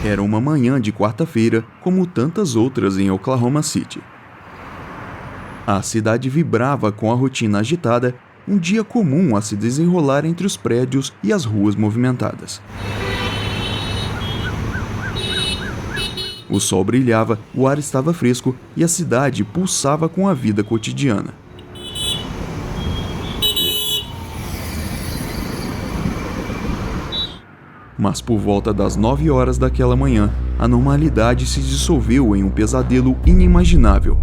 Era uma manhã de quarta-feira, como tantas outras em Oklahoma City. A cidade vibrava com a rotina agitada, um dia comum a se desenrolar entre os prédios e as ruas movimentadas. O sol brilhava, o ar estava fresco e a cidade pulsava com a vida cotidiana. Mas por volta das 9 horas daquela manhã, a normalidade se dissolveu em um pesadelo inimaginável,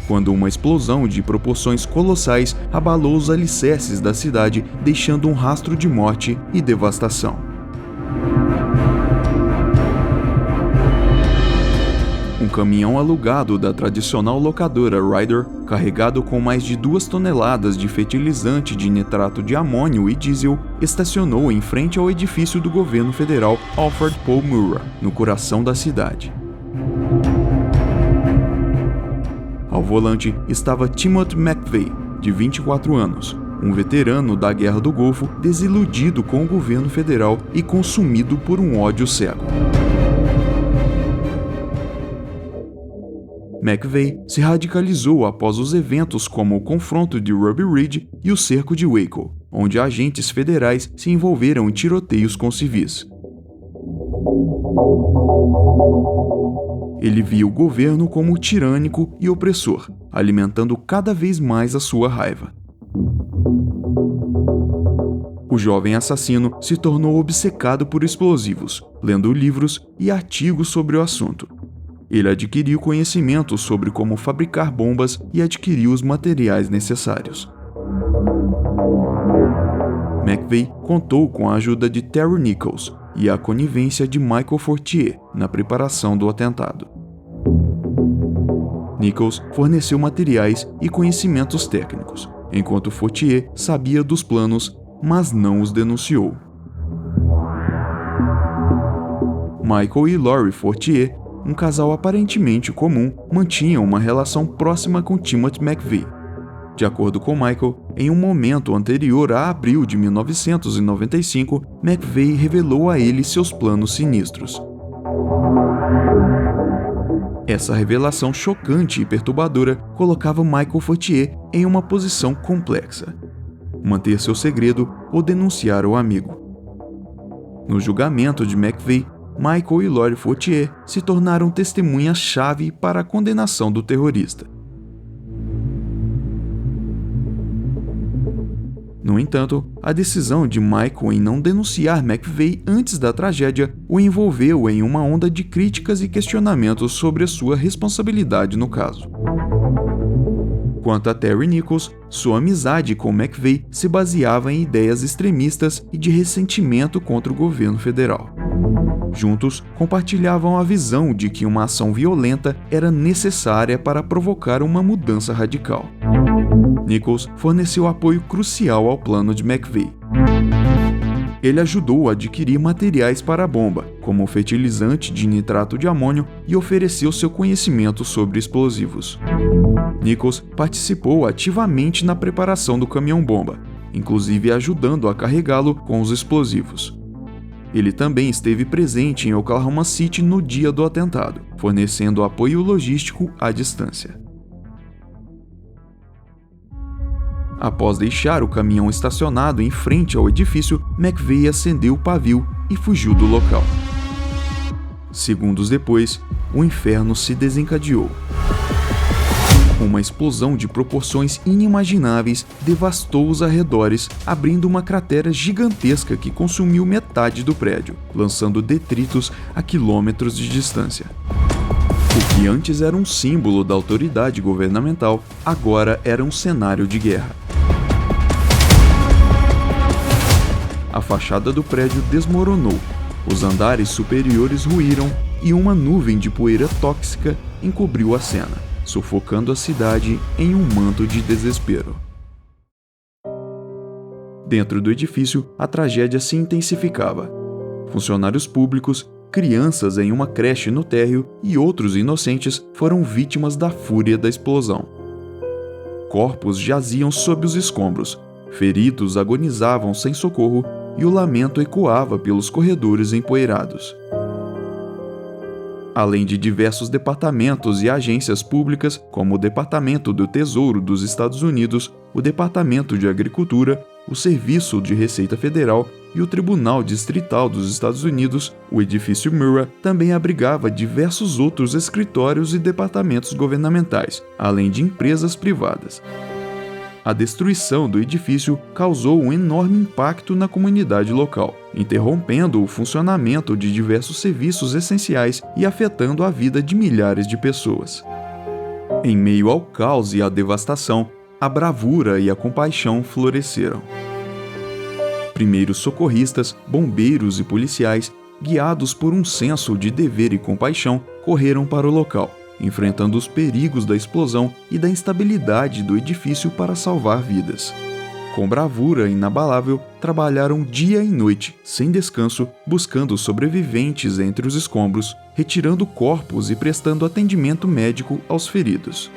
quando uma explosão de proporções colossais abalou os alicerces da cidade, deixando um rastro de morte e devastação. Um caminhão alugado da tradicional locadora Ryder, carregado com mais de 2 toneladas de fertilizante de nitrato de amônio e diesel, estacionou em frente ao edifício do governo federal Alfred Paul Murrah, no coração da cidade. Ao volante estava Timothy McVeigh, de 24 anos, um veterano da Guerra do Golfo, desiludido com o governo federal e consumido por um ódio cego. McVeigh se radicalizou após os eventos como o confronto de Ruby Ridge e o cerco de Waco, onde agentes federais se envolveram em tiroteios com civis. Ele via o governo como tirânico e opressor, alimentando cada vez mais a sua raiva. O jovem assassino se tornou obcecado por explosivos, lendo livros e artigos sobre o assunto. Ele adquiriu conhecimento sobre como fabricar bombas e adquiriu os materiais necessários. McVeigh contou com a ajuda de Terry Nichols e a conivência de Michael Fortier na preparação do atentado. Nichols forneceu materiais e conhecimentos técnicos, enquanto Fortier sabia dos planos, mas não os denunciou. Michael e Lori Fortier, um casal aparentemente comum, mantinham uma relação próxima com Timothy McVeigh. De acordo com Michael, em um momento anterior a abril de 1995, McVeigh revelou a ele seus planos sinistros. Essa revelação chocante e perturbadora colocava Michael Fortier em uma posição complexa: manter seu segredo ou denunciar o amigo. No julgamento de McVeigh, Michael e Lori Fortier se tornaram testemunhas-chave para a condenação do terrorista. No entanto, a decisão de Michael em não denunciar McVeigh antes da tragédia o envolveu em uma onda de críticas e questionamentos sobre a sua responsabilidade no caso. Quanto a Terry Nichols, sua amizade com McVeigh se baseava em ideias extremistas e de ressentimento contra o governo federal. Juntos, compartilhavam a visão de que uma ação violenta era necessária para provocar uma mudança radical. Nichols forneceu apoio crucial ao plano de McVeigh. Ele ajudou a adquirir materiais para a bomba, como o fertilizante de nitrato de amônio, e ofereceu seu conhecimento sobre explosivos. Nichols participou ativamente na preparação do caminhão-bomba, inclusive ajudando a carregá-lo com os explosivos. Ele também esteve presente em Oklahoma City no dia do atentado, fornecendo apoio logístico à distância. Após deixar o caminhão estacionado em frente ao edifício, McVeigh acendeu o pavio e fugiu do local. Segundos depois, o inferno se desencadeou. Uma explosão de proporções inimagináveis devastou os arredores, abrindo uma cratera gigantesca que consumiu metade do prédio, lançando detritos a quilômetros de distância. O que antes era um símbolo da autoridade governamental, agora era um cenário de guerra. A fachada do prédio desmoronou, os andares superiores ruíram e uma nuvem de poeira tóxica encobriu a cena, sufocando a cidade em um manto de desespero. Dentro do edifício, a tragédia se intensificava. Funcionários públicos, crianças em uma creche no térreo e outros inocentes foram vítimas da fúria da explosão. Corpos jaziam sob os escombros, feridos agonizavam sem socorro e o lamento ecoava pelos corredores empoeirados. além de diversos departamentos e agências públicas, como o Departamento do Tesouro dos Estados Unidos, o Departamento de Agricultura, o Serviço de Receita Federal e o Tribunal Distrital dos Estados Unidos. O edifício Murrah também abrigava diversos outros escritórios e departamentos governamentais, além de empresas privadas. A destruição do edifício causou um enorme impacto na comunidade local, interrompendo o funcionamento de diversos serviços essenciais e afetando a vida de milhares de pessoas. Em meio ao caos e à devastação, a bravura e a compaixão floresceram. Primeiros socorristas, bombeiros e policiais, guiados por um senso de dever e compaixão, correram para o local, enfrentando os perigos da explosão e da instabilidade do edifício para salvar vidas. Com bravura inabalável, trabalharam dia e noite, sem descanso, buscando sobreviventes entre os escombros, retirando corpos e prestando atendimento médico aos feridos.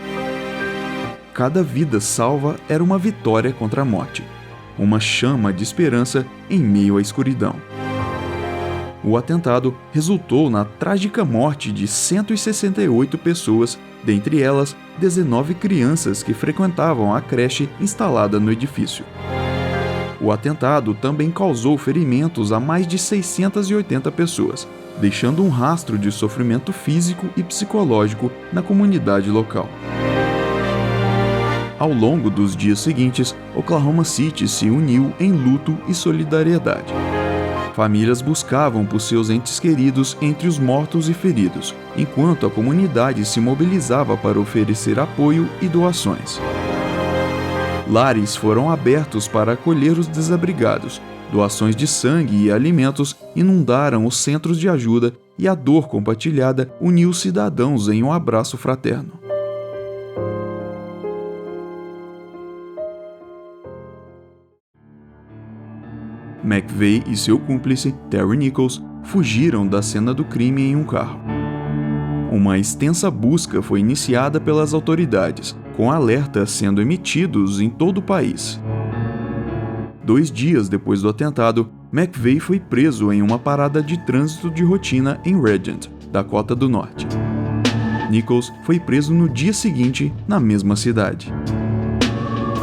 Cada vida salva era uma vitória contra a morte, uma chama de esperança em meio à escuridão. O atentado resultou na trágica morte de 168 pessoas, dentre elas 19 crianças que frequentavam a creche instalada no edifício. O atentado também causou ferimentos a mais de 680 pessoas, deixando um rastro de sofrimento físico e psicológico na comunidade local. Ao longo dos dias seguintes, Oklahoma City se uniu em luto e solidariedade. Famílias buscavam por seus entes queridos entre os mortos e feridos, enquanto a comunidade se mobilizava para oferecer apoio e doações. Lares foram abertos para acolher os desabrigados, doações de sangue e alimentos inundaram os centros de ajuda e a dor compartilhada uniu os cidadãos em um abraço fraterno. McVeigh e seu cúmplice, Terry Nichols, fugiram da cena do crime em um carro. Uma extensa busca foi iniciada pelas autoridades, com alertas sendo emitidos em todo o país. 2 dias depois do atentado, McVeigh foi preso em uma parada de trânsito de rotina em Regent, Dakota do Norte. Nichols foi preso no dia seguinte, na mesma cidade.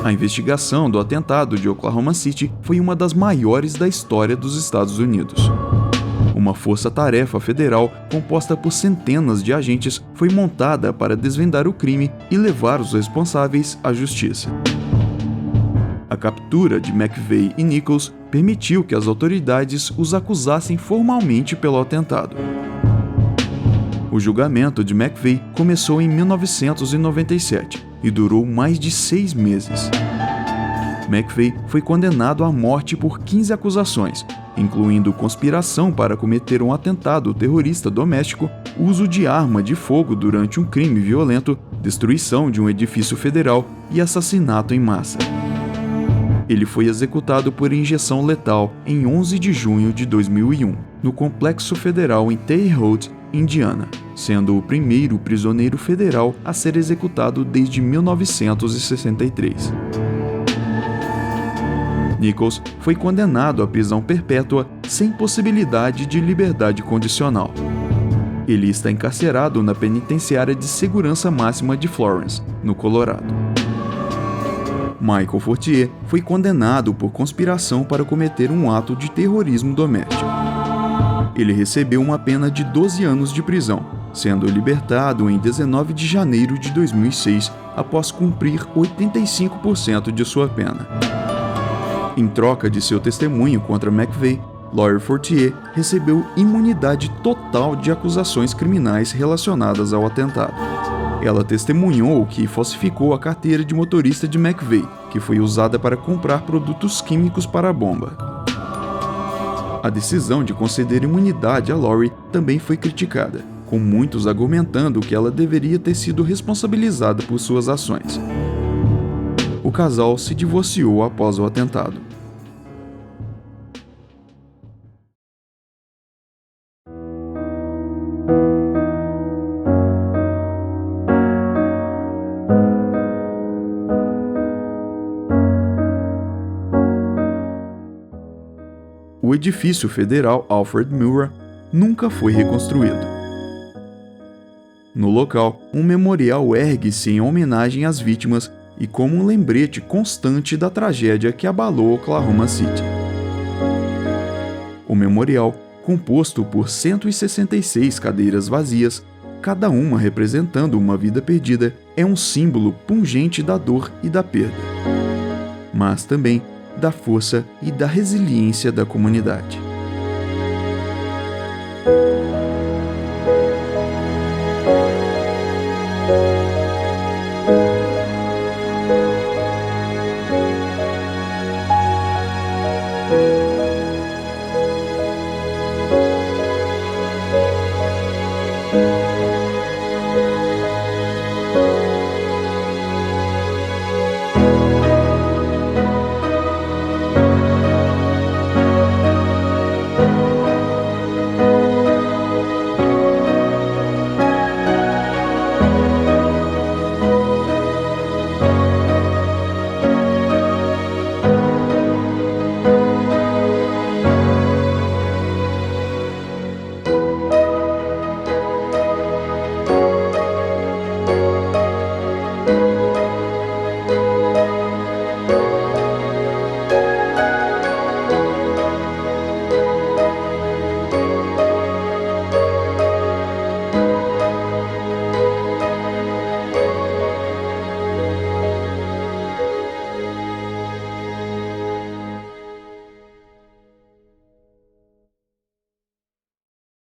A investigação do atentado de Oklahoma City foi uma das maiores da história dos Estados Unidos. Uma força-tarefa federal, composta por centenas de agentes, foi montada para desvendar o crime e levar os responsáveis à justiça. A captura de McVeigh e Nichols permitiu que as autoridades os acusassem formalmente pelo atentado. O julgamento de McVeigh começou em 1997 e durou mais de 6 meses. McVeigh foi condenado à morte por 15 acusações, incluindo conspiração para cometer um atentado terrorista doméstico, uso de arma de fogo durante um crime violento, destruição de um edifício federal e assassinato em massa. Ele foi executado por injeção letal em 11 de junho de 2001, no Complexo Federal em Terre Haute, Indiana, sendo o primeiro prisioneiro federal a ser executado desde 1963. Nichols foi condenado à prisão perpétua sem possibilidade de liberdade condicional. Ele está encarcerado na penitenciária de segurança máxima de Florence, no Colorado. Michael Fortier foi condenado por conspiração para cometer um ato de terrorismo doméstico. Ele recebeu uma pena de 12 anos de prisão, sendo libertado em 19 de janeiro de 2006 após cumprir 85% de sua pena. Em troca de seu testemunho contra McVeigh, Lori Fortier recebeu imunidade total de acusações criminais relacionadas ao atentado. Ela testemunhou que falsificou a carteira de motorista de McVeigh, que foi usada para comprar produtos químicos para a bomba. A decisão de conceder imunidade a Lori também foi criticada, com muitos argumentando que ela deveria ter sido responsabilizada por suas ações. O casal se divorciou após o atentado. O edifício federal Alfred Murrah nunca foi reconstruído. No local, um memorial ergue-se em homenagem às vítimas e como um lembrete constante da tragédia que abalou Oklahoma City. O memorial, composto por 166 cadeiras vazias, cada uma representando uma vida perdida, é um símbolo pungente da dor e da perda, mas também da força e da resiliência da comunidade.